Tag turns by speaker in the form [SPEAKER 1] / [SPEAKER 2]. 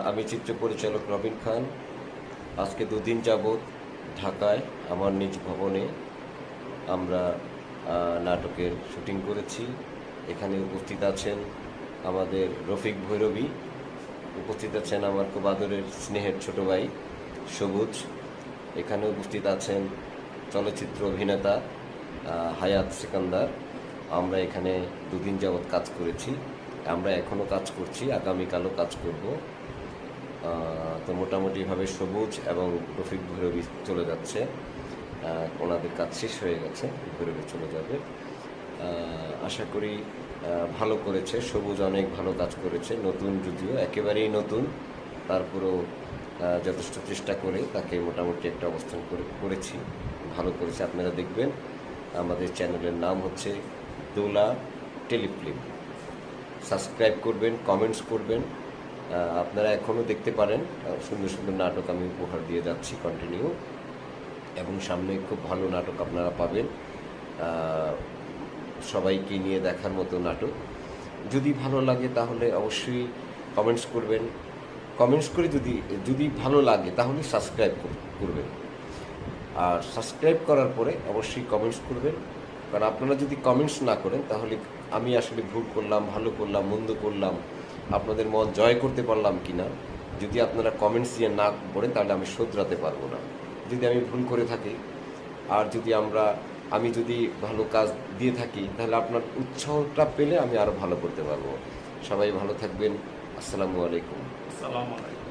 [SPEAKER 1] আমি চিত্র পরিচালক রবিন খান। আজকে দুদিন যাবৎ ঢাকায় আমার নিজ ভবনে আমরা নাটকের শুটিং করেছি। এখানে উপস্থিত আছেন আমাদের রফিক ভৈরবী, উপস্থিত আছেন আমার খুব আদরের স্নেহের ছোট ভাই সবুজ, এখানে উপস্থিত আছেন চলচ্চিত্র অভিনেতা হায়াত সিকান্দার। আমরা এখানে দুদিন যাবৎ কাজ করেছি, আমরা এখনও কাজ করছি, আগামীকালও কাজ করব। তো মোটামুটিভাবে সবুজ এবং রফিক ভৈরবী চলে যাচ্ছে, ওনাদের কাজ শেষ হয়ে গেছে, ভৈরবী চলে যাবে। আশা করি ভালো করেছে, সবুজ অনেক ভালো কাজ করেছে, নতুন যদিও একেবারেই নতুন, তারপরেও যথেষ্ট চেষ্টা করে তাকে মোটামুটি একটা অবস্থান করেছি, ভালো করেছে। আপনারা দেখবেন, আমাদের চ্যানেলের নাম হচ্ছে দোলা টেলিফিল্ম। সাবস্ক্রাইব করবেন, কমেন্টস করবেন। আপনারা এখনও দেখতে পারেন, সুন্দর সুন্দর নাটক আমি উপহার দিয়ে যাচ্ছি কন্টিনিউ, এবং সামনে খুব ভালো নাটক আপনারা পাবেন, সবাইকে নিয়ে দেখার মতো নাটক। যদি ভালো লাগে তাহলে অবশ্যই কমেন্টস করবেন, কমেন্টস করে যদি ভালো লাগে তাহলে সাবস্ক্রাইব করবেন, আর সাবস্ক্রাইব করার পরে অবশ্যই কমেন্টস করবেন। কারণ আপনারা যদি কমেন্টস না করেন তাহলে আমি আসলে ভুল করলাম, ভালো করলাম, মন্দ করলাম, আপনাদের মন জয় করতে পারলাম কি না, যদি আপনারা কমেন্টস দিয়ে না পড়েন তাহলে আমি শোধরাতে পারবো না, যদি আমি ভুল করে থাকি। আর আমি যদি ভালো কাজ দিয়ে থাকি তাহলে আপনার উৎসাহটা পেলে আমি আরও ভালো করতে পারবো। সবাই ভালো থাকবেন। আসসালামু আলাইকুম।
[SPEAKER 2] আসসালামু আলাইকুম।